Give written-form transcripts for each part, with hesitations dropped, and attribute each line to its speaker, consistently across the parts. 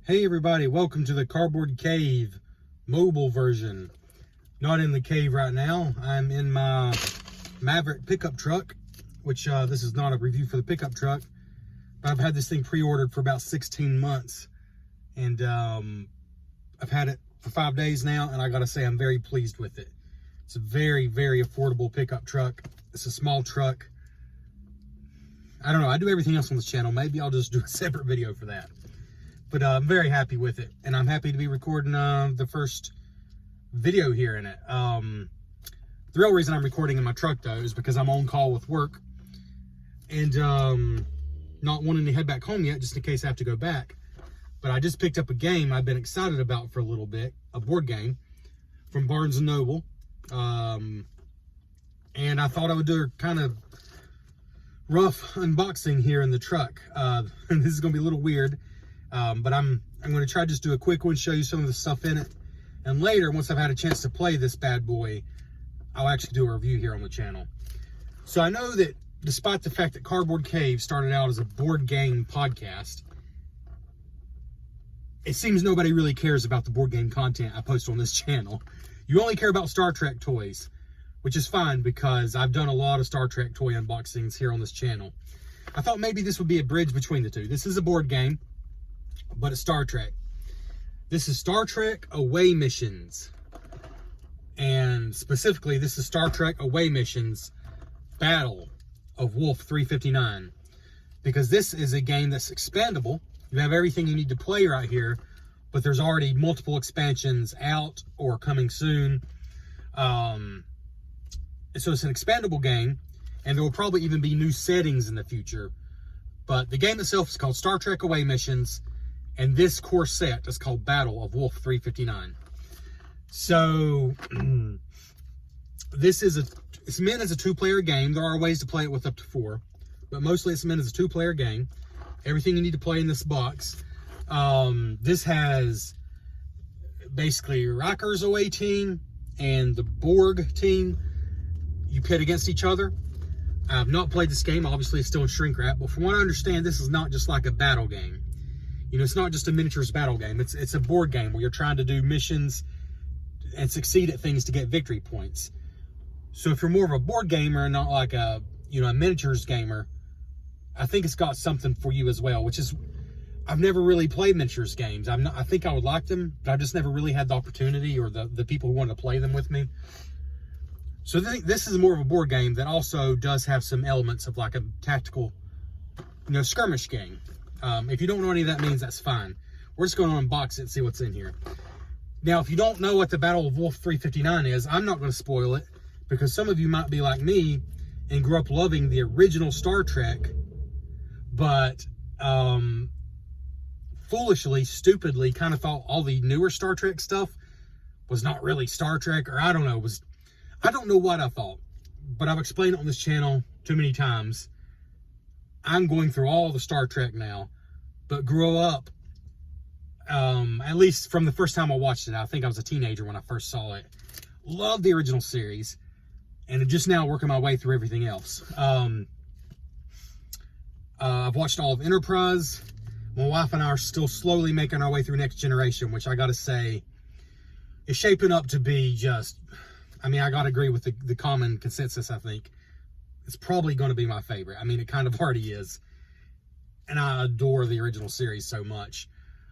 Speaker 1: Hey everybody, welcome to the Cardboard Cave mobile version. Not in the cave right now. I'm in my Maverick pickup truck, which this is not a review for the pickup truck, but I've had this thing pre-ordered for about 16 months. And I've had it for 5 days now, and I gotta say I'm very pleased with it. It's a very, very affordable pickup truck. It's a small truck. I don't know, I do everything else on this channel. Maybe I'll just do a separate video for that. But I'm very happy with it, and I'm happy to be recording the first video here in it. The real reason I'm recording in my truck, though, is because I'm on call with work, and not wanting to head back home yet, just in case I have to go back. But I just picked up a game I've been excited about for a little bit, a board game from Barnes & Noble, and I thought I would do a kind of rough unboxing here in the truck. And this is going to be a little weird. But I'm going to try to just do a quick one, show you some of the stuff in it. And later, once I've had a chance to play this bad boy, I'll actually do a review here on the channel. So I know that despite the fact that Cardboard Cave started out as a board game podcast, it seems nobody really cares about the board game content I post on this channel. You only care about Star Trek toys, which is fine because I've done a lot of Star Trek toy unboxings here on this channel. I thought maybe this would be a bridge between the two. This is a board game, but it's Star Trek. This is Star Trek Away Missions. And specifically, this is Star Trek Away Missions Battle of Wolf 359. Because this is a game that's expandable. You have everything you need to play right here, but there's already multiple expansions out or coming soon. So it's an expandable game, and there will probably even be new settings in the future. But the game itself is called Star Trek Away Missions, and this core set is called Battle of Wolf 359. So it's meant as a two-player game. There are ways to play it with up to 4, but mostly it's meant as a two-player game. Everything you need to play in this box. This has basically Rikers away team and the Borg team. You pit against each other. I have not played this game. Obviously, it's still in shrink wrap, but from what I understand, this is not just like a battle game. You know, it's not just a miniatures battle game. It's a board game where you're trying to do missions and succeed at things to get victory points. So if you're more of a board gamer and not like a miniatures gamer, I think it's got something for you as well, which is, I've never really played miniatures games. I think I would like them, but I've just never really had the opportunity or the people who wanted to play them with me. So this is more of a board game that also does have some elements of like a tactical, skirmish game. If you don't know what any of that means, that's fine. We're just going to unbox it and see what's in here. Now, if you don't know what the Battle of Wolf 359 is, I'm not going to spoil it, because some of you might be like me and grew up loving the original Star Trek, but foolishly, stupidly kind of thought all the newer Star Trek stuff was not really Star Trek, or I don't know, I don't know what I thought, but I've explained it on this channel too many times. I'm going through all the Star Trek now, but grew up, at least from the first time I watched it, I think I was a teenager when I first saw it. Loved the original series, and just now working my way through everything else. I've watched all of Enterprise. My wife and I are still slowly making our way through Next Generation, which I gotta say is shaping up to be just, I gotta agree with the common consensus, I think. It's probably going to be my favorite. It kind of already is. And I adore the original series so much.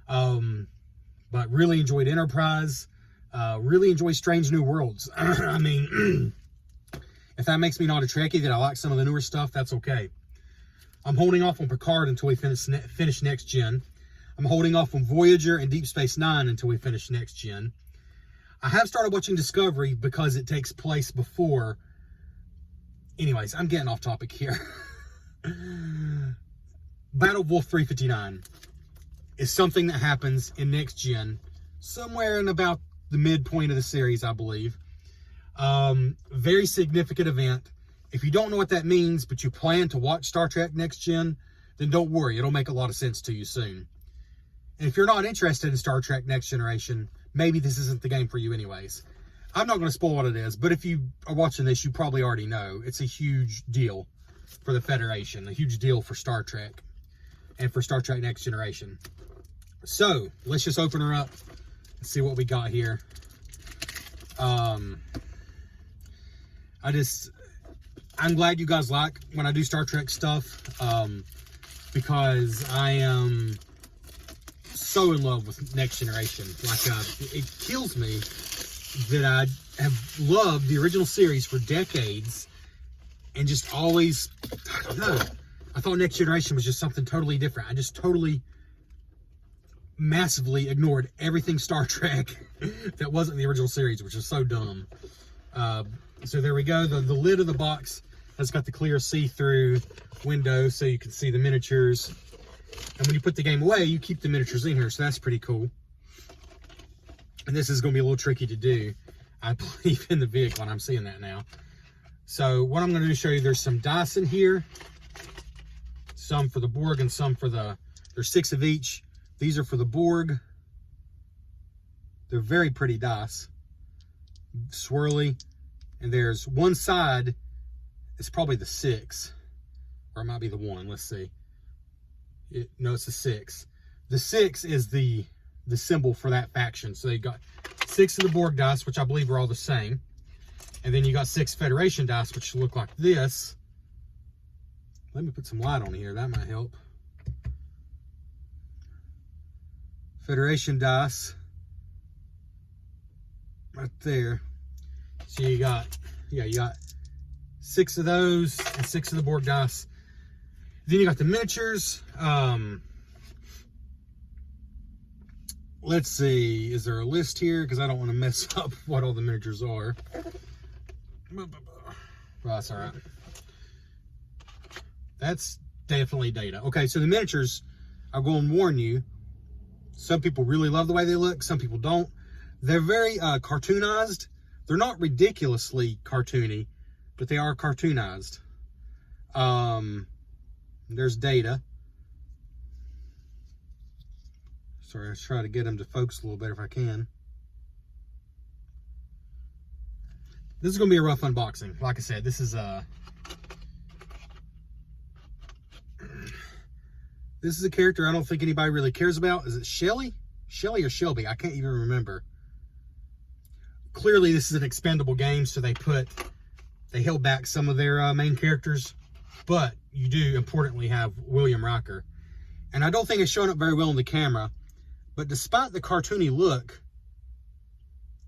Speaker 1: But really enjoyed Enterprise. Really enjoy Strange New Worlds. If that makes me not a Trekkie, that I like some of the newer stuff, that's okay. I'm holding off on Picard until we finish Next Gen. I'm holding off on Voyager and Deep Space Nine until we finish Next Gen. I have started watching Discovery because it takes place before. Anyways, I'm getting off topic here. Battle of Wolf 359 is something that happens in Next Gen, somewhere in about the midpoint of the series, I believe. Very significant event. If you don't know what that means, but you plan to watch Star Trek Next Gen, then don't worry, it'll make a lot of sense to you soon. And if you're not interested in Star Trek Next Generation, maybe this isn't the game for you anyways. I'm not going to spoil what it is, but if you are watching this, you probably already know. It's a huge deal for the Federation, a huge deal for Star Trek, and for Star Trek Next Generation. So let's just open her up and see what we got here. I'm glad you guys like when I do Star Trek stuff, because I am so in love with Next Generation. Like, it kills me that I have loved the original series for decades and just always, I don't know, I thought Next Generation was just something totally different. I just totally massively ignored everything Star Trek that wasn't the original series, which is so dumb. So there we go. The lid of the box has got the clear see-through window so you can see the miniatures. And when you put the game away, you keep the miniatures in here, so that's pretty cool. And this is going to be a little tricky to do, I believe, in the vehicle, and I'm seeing that now. So what I'm going to do is show you, there's some dice in here. Some for the Borg and some for there's 6 of each. These are for the Borg. They're very pretty dice. Swirly. And there's one side, it's probably the 6. Or it might be the 1, let's see. No, it's the 6. The 6 is the symbol for that faction. So you got 6 of the Borg dice, which I believe are all the same. And then you got 6 Federation dice, which look like this. Let me put some light on here, that might help. Federation dice. Right there. So you got 6 of those and 6 of the Borg dice. Then you got the miniatures. Let's see, is there a list here? Because I don't want to mess up what all the miniatures are. Well, that's all right. That's definitely data. Okay, so the miniatures, I'll go and warn you. Some people really love the way they look. Some people don't. They're very cartoonized. They're not ridiculously cartoony, but they are cartoonized. There's data. Sorry, I was trying to get them to focus a little better if I can. This is going to be a rough unboxing. Like I said, this is a character I don't think anybody really cares about. Is it Shelly? Shelly or Shelby? I can't even remember. Clearly, this is an expendable game, so they held back some of their main characters. But you do, importantly, have William Riker. And I don't think it's showing up very well on the camera. But despite the cartoony look,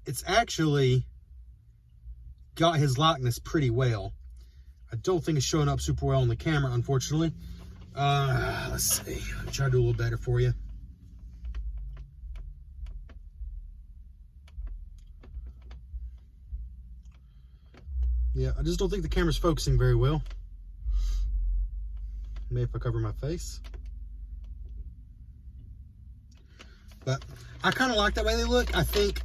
Speaker 1: it's actually got his likeness pretty well. I don't think it's showing up super well on the camera, unfortunately. Let's see. I'll try to do a little better for you. Yeah, I just don't think the camera's focusing very well. Maybe if I cover my face. But I kind of like the way they look. I think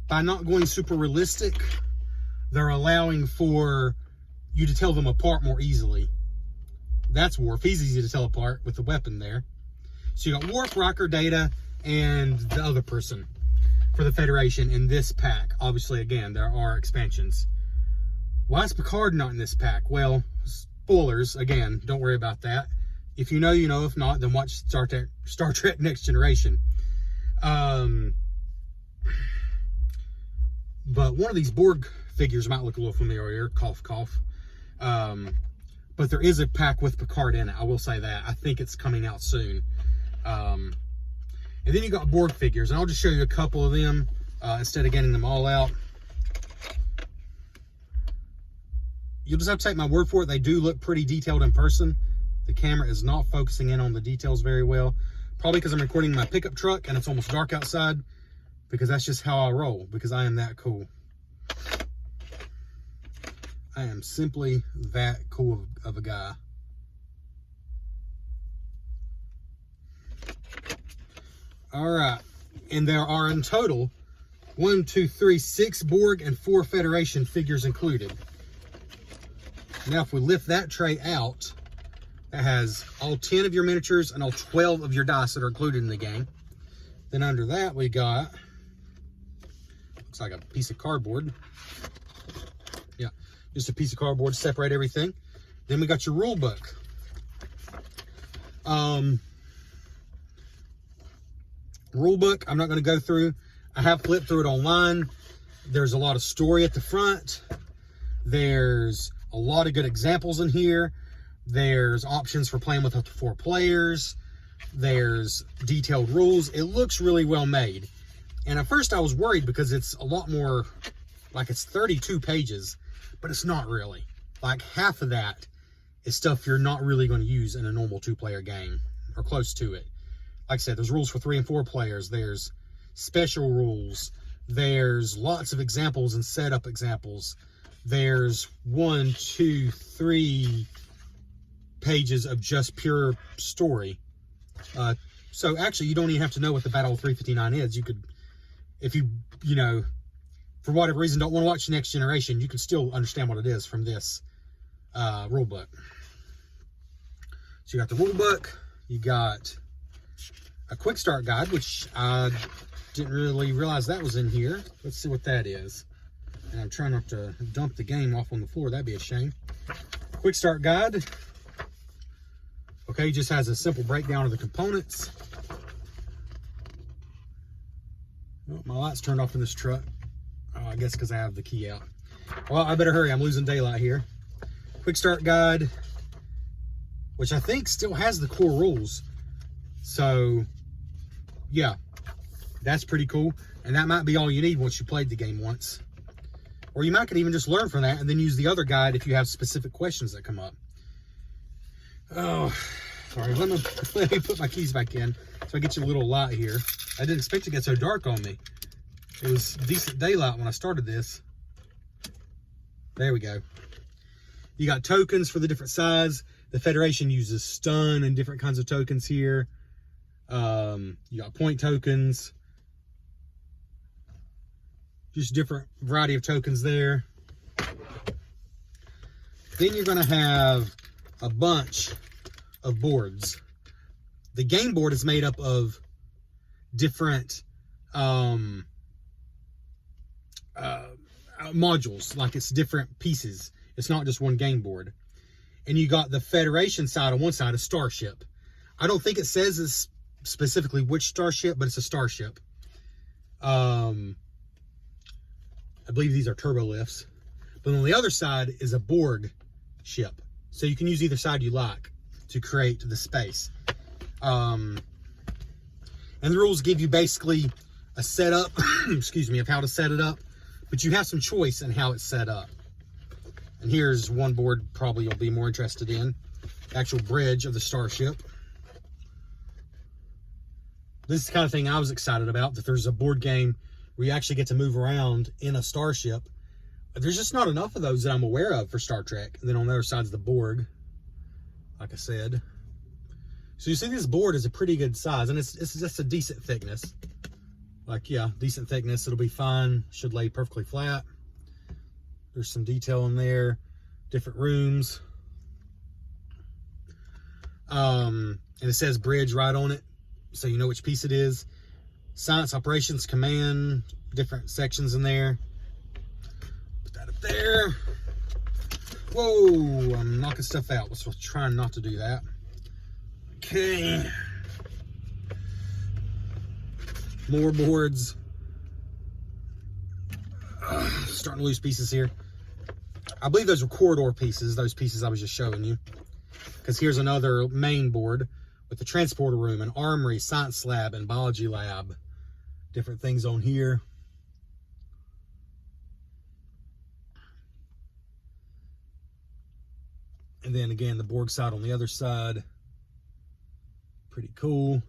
Speaker 1: by not going super realistic, they're allowing for you to tell them apart more easily. That's Worf. He's easy to tell apart with the weapon there. So you got Worf, Riker, Data, and the other person for the Federation in this pack. Obviously, again, there are expansions. Why is Picard not in this pack? Well, spoilers. Again, don't worry about that. If you know, you know. If not, then watch Star Trek Next Generation. But one of these Borg figures might look a little familiar. Cough, cough. But there is a pack with Picard in it. I will say that. I think it's coming out soon. And then you got Borg figures. And I'll just show you a couple of them instead of getting them all out. You'll just have to take my word for it. They do look pretty detailed in person. The camera is not focusing in on the details very well. Probably because I'm recording my pickup truck and it's almost dark outside. Because that's just how I roll. Because I am that cool. I am simply that cool of a guy. Alright. And there are in total 6 Borg and 4 Federation figures included. Now, if we lift that tray out, that has all 10 of your miniatures and all 12 of your dice that are included in the game. Then under that, we got, looks like a piece of cardboard. Yeah, just a piece of cardboard to separate everything. Then we got your rule book. Rule book, I'm not going to go through. I have flipped through it online. There's a lot of story at the front. There's a lot of good examples in here. There's options for playing with up to 4 players. There's detailed rules. It looks really well made. And at first I was worried because it's a lot more, like it's 32 pages, but it's not really. Like half of that is stuff you're not really going to use in a normal 2-player game or close to it. Like I said, there's rules for 3 and 4 players. There's special rules. There's lots of examples and setup examples. There's 1, 2, 3 pages of just pure story. So actually, you don't even have to know what the Battle of 359 is. You could, if you know, for whatever reason, don't want to watch the Next Generation, you can still understand what it is from this rule book. So you got the rule book. You got a quick start guide, which I didn't really realize that was in here. Let's see what that is. And I'm trying not to dump the game off on the floor. That'd be a shame. Quick start guide. Okay, just has a simple breakdown of the components. Oh, my light's turned off in this truck. Oh, I guess because I have the key out. Well, I better hurry. I'm losing daylight here. Quick start guide, which I think still has the core rules. So, yeah, that's pretty cool. And that might be all you need once you played the game once. Or you might could even just learn from that and then use the other guide if you have specific questions that come up. Oh, sorry. Let me put my keys back in so I get you a little light here. I didn't expect it to get so dark on me. It was decent daylight when I started this. There we go. You got tokens for the different size. The Federation uses stun and different kinds of tokens here. You got point tokens. Just different variety of tokens there. Then you're going to have a bunch of boards. The game board is made up of different modules, like it's different pieces. It's not just one game board. And you got the Federation side on one side, a starship. I don't think it says it's specifically which starship, but it's a starship. I believe these are turbo lifts. But on the other side is a Borg ship. So you can use either side you like to create the space. And the rules give you basically a setup, excuse me, of how to set it up. But you have some choice in how it's set up. And here's one board probably you'll be more interested in. The actual bridge of the starship. This is the kind of thing I was excited about, that there's a board game where you actually get to move around in a starship. There's just not enough of those that I'm aware of for Star Trek. And then on the other side's the Borg, like I said. So you see this board is a pretty good size, and it's just a decent thickness. Like, yeah, decent thickness. It'll be fine. Should lay perfectly flat. There's some detail in there. Different rooms. And it says bridge right on it, so you know which piece it is. Science, operations, command, different sections in there. Put that up there. Whoa, I'm knocking stuff out. Let's try not to do that. Okay. More boards. Starting to lose pieces here. I believe those are corridor pieces, those pieces I was just showing you. Because here's another main board with the transporter room, an armory, science lab, and biology lab. Different things on here. And then again, the Borg side on the other side. Pretty cool.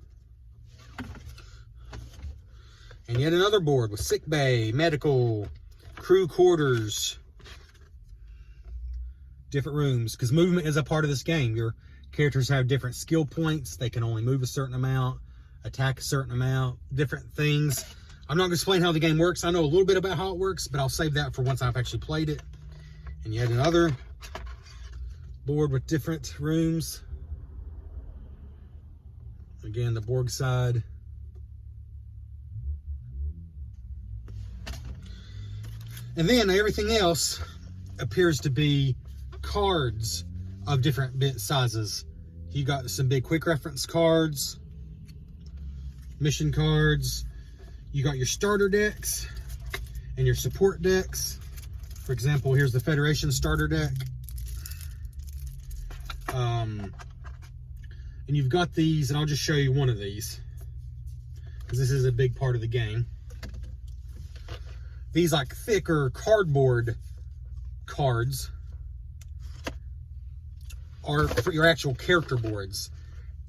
Speaker 1: And yet another board with sick bay, medical, crew quarters, different rooms. Because movement is a part of this game. Your characters have different skill points. They can only move a certain amount, attack a certain amount, different things. I'm not going to explain how the game works. I know a little bit about how it works, but I'll save that for once I've actually played it. And yet another board with different rooms. Again, the Borg side. And then everything else appears to be cards of different bit sizes. You got some big quick reference cards. mission cards. You got your starter decks and your support decks. For example, here's the Federation starter deck. And you've got these, and I'll just show you one of these, because this is a big part of the game. These like thicker cardboard cards are for your actual character boards,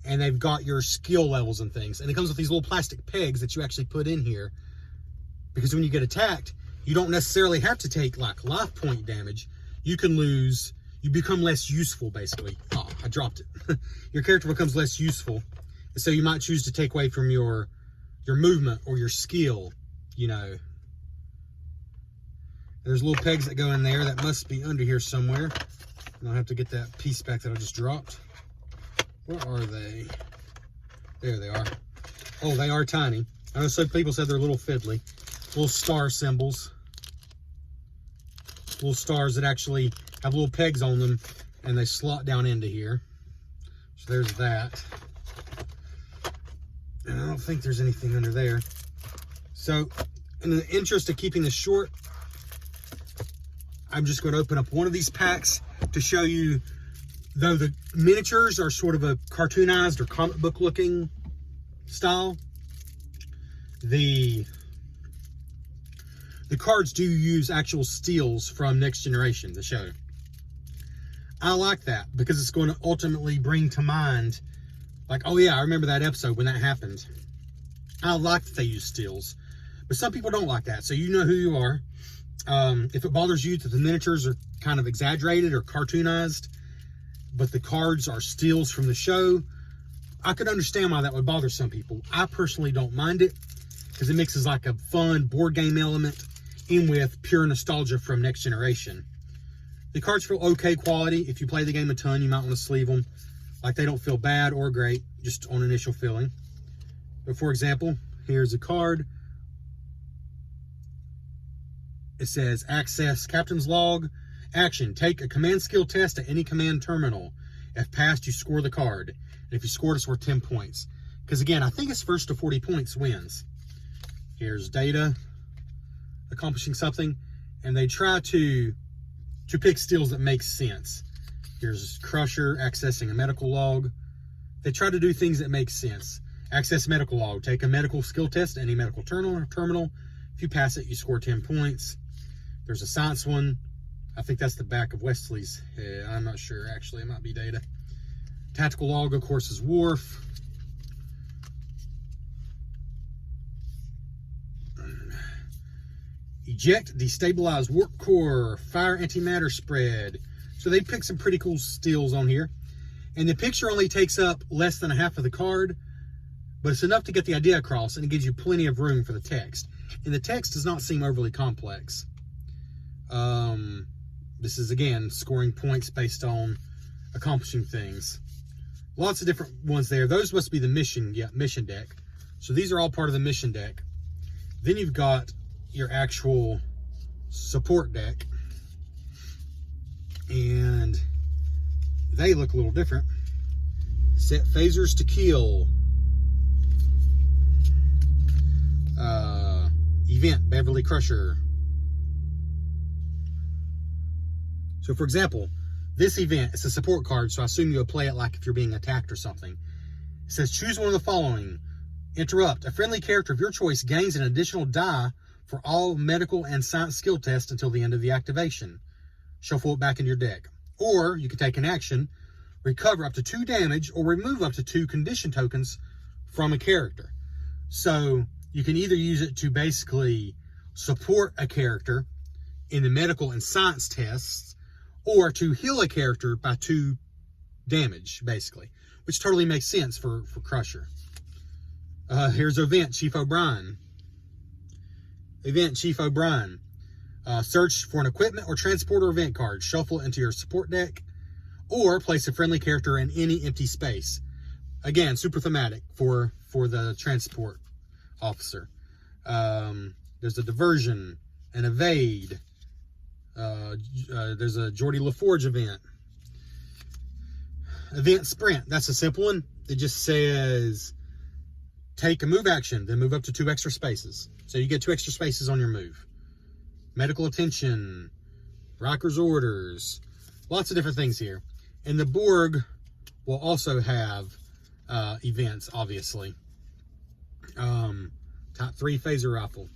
Speaker 1: and they've got your skill levels and things, and it comes with these little plastic pegs that you actually put in here, because when you get attacked, you don't necessarily have to take like life point damage. You can lose, you become less useful basically. Oh, I dropped it. Your character becomes less useful, and so you might choose to take away from your movement or your skill, you know. There's little pegs that go in there that must be under here somewhere. And I'll have to get that piece back that I just dropped. Where are they? There they are. Oh, they are tiny. I know some people said they're a little fiddly. Little star symbols. Little stars that actually have little pegs on them, and they slot down into here. So there's that. And I don't think there's anything under there. So, in the interest of keeping this short, I'm just going to open up one of these packs to show you, though the miniatures are sort of a cartoonized or comic book looking style, the cards do use actual steals from Next Generation, the show. I like that because it's going to ultimately bring to mind, like, oh yeah, I remember that episode when that happened. I like that they use steals, but some people don't like that, so you know who you are. If it bothers you that the miniatures are kind of exaggerated or cartoonized, but the cards are steals from the show, I could understand why that would bother some people. I personally don't mind it because it mixes like a fun board game element in with pure nostalgia from Next Generation. The cards feel okay quality. If you play the game a ton, you might want to sleeve them. Like, they don't feel bad or great, just on initial feeling. But for example, here's a card. It says, access Captain's Log. Action, take a command skill test at any command terminal. If passed, you score the card. And if you scored, it's worth 10 points. Because again, I think it's first to 40 points wins. Here's data, accomplishing something. And they try to pick steals that make sense. Here's Crusher, accessing a medical log. They try to do things that make sense. Access medical log, take a medical skill test at any medical terminal. If you pass it, you score 10 points. There's a science one. I think that's the back of Wesley's head. I'm not sure, actually. It might be data. Tactical log, of course, is Worf. Eject, destabilize warp core, fire antimatter spread. So they picked some pretty cool steals on here. And the picture only takes up less than a half of the card, but it's enough to get the idea across, and it gives you plenty of room for the text. And the text does not seem overly complex. This is, again, scoring points based on accomplishing things. Lots of different ones there. Those must be the mission deck. So these are all part of the mission deck. Then you've got your actual support deck. And they look a little different. Set phasers to kill. Event, Beverly Crusher. So for example, this event is a support card, so I assume you would play it like if you're being attacked or something. It says, choose one of the following. Interrupt. A friendly character of your choice gains an additional die for all medical and science skill tests until the end of the activation. Shuffle it back into your deck. Or you can take an action, recover up to 2 damage, or remove up to 2 condition tokens from a character. So you can either use it to basically support a character in the medical and science tests, or to heal a character by 2 damage, basically, which totally makes sense for Crusher. Here's Event, Chief O'Brien. Event, Chief O'Brien. Search for an equipment or transporter event card. Shuffle it into your support deck, or place a friendly character in any empty space. Again, super thematic for the transport officer. There's a diversion, an evade. There's a Geordie LaForge event. Event sprint. That's a simple one. It just says take a move action, then move up to 2 extra spaces. So you get 2 extra spaces on your move. Medical attention, Riker's orders, lots of different things here. And the Borg will also have events, obviously. Type 3 phaser rifle.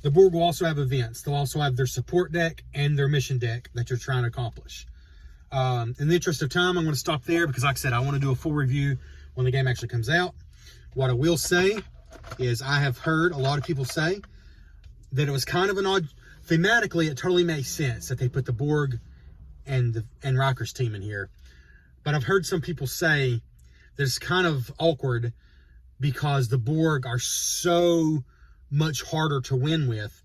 Speaker 1: The Borg will also have events. They'll also have their support deck and their mission deck that you're trying to accomplish. In the interest of time, I'm going to stop there because, like I said, I want to do a full review when the game actually comes out. What I will say is I have heard a lot of people say that it was kind of an odd... Thematically, it totally makes sense that they put the Borg and Riker's team in here. But I've heard some people say that it's kind of awkward because the Borg are so much harder to win with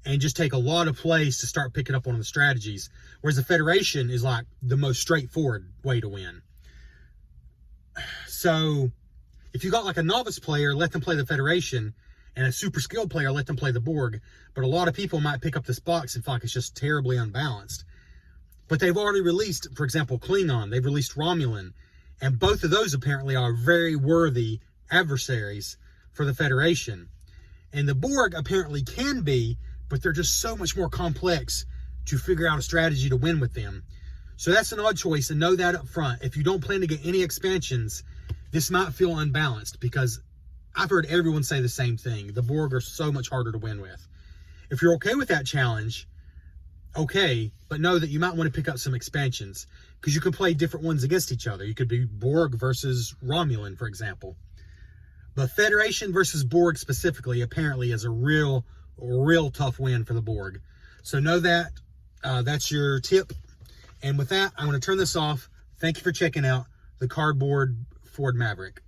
Speaker 1: and just take a lot of plays to start picking up on the strategies. Whereas the Federation is like the most straightforward way to win. So if you got like a novice player, let them play the Federation, and a super skilled player, let them play the Borg. But a lot of people might pick up this box and feel like it's just terribly unbalanced. But they've already released, for example, Klingon. They've released Romulan. And both of those apparently are very worthy adversaries for the Federation. And the Borg apparently can be, but they're just so much more complex to figure out a strategy to win with them. So that's an odd choice, and know that up front. If you don't plan to get any expansions, this might feel unbalanced because I've heard everyone say the same thing. The Borg are so much harder to win with. If you're okay with that challenge, okay, but know that you might want to pick up some expansions because you can play different ones against each other. You could be Borg versus Romulan, for example. But Federation versus Borg specifically apparently is a real tough win for the Borg. So know that. That's your tip. And with that, I'm going to turn this off. Thank you for checking out the cardboard Ford Maverick.